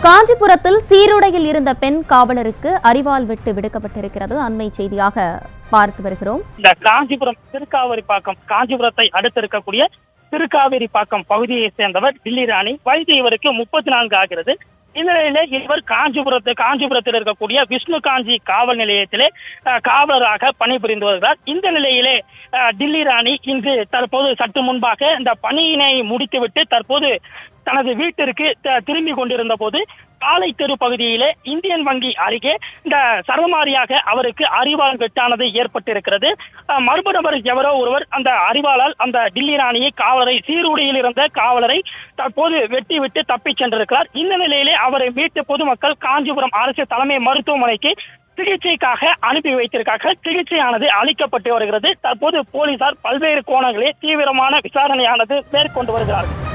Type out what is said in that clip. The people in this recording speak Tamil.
காஞ்சிபுரத்தில் சீருடையில் இருந்த பெண் காவலருக்கு அரிவாள் வெட்டு விடுக்கப்பட்டிருக்கிறது. அண்மை செய்தியாக பார்த்து வருகிறோம். இந்த காஞ்சிபுரம் காஞ்சிபுரத்தை அடுத்து இருக்கக்கூடிய திருக்காவேரிப்பாக்கம் பகுதியை சேர்ந்தவர் டில்லி ராணி. வயது இவருக்கு 34 ஆகிறது. இந்த நிலையில இவர் காஞ்சிபுரத்தில் இருக்கக்கூடிய விஷ்ணு காஞ்சி காவல் நிலையத்திலே காவலராக பணிபுரிந்து வருகிறார். இந்த நிலையிலே டில்லி ராணி இன்று தற்போது சற்று முன்பாக இந்த பணியினை முடித்துவிட்டு தற்போது தனது வீட்டிற்கு திரும்பி கொண்டிருந்த போது காலை தெரு பகுதியிலே இந்தியன் வங்கி அருகே இந்த சர்வமாரியாக அவருக்கு அரிவாள் வெட்டானது ஏற்பட்டிருக்கிறது. மர்ம நபர் எவரோ ஒருவர் அந்த அரிவாளால் அந்த டில்லி ராணியை சீருடையில் இருந்த காவலரை தற்போது வெட்டி விட்டு தப்பி சென்றிருக்கிறார். இந்த நிலையிலே அவரை மீட்டு பொதுமக்கள் காஞ்சிபுரம் அரசு தலைமை மருத்துவமனைக்கு சிகிச்சைக்காக அனுப்பி வைத்திருக்காங்க. சிகிச்சையானது அளிக்கப்பட்டு வருகிறது. தற்போது போலீசார் பல்வேறு கோணங்களில் தீவிரமான விசாரணையானது மேற்கொண்டு வருகிறார்கள்.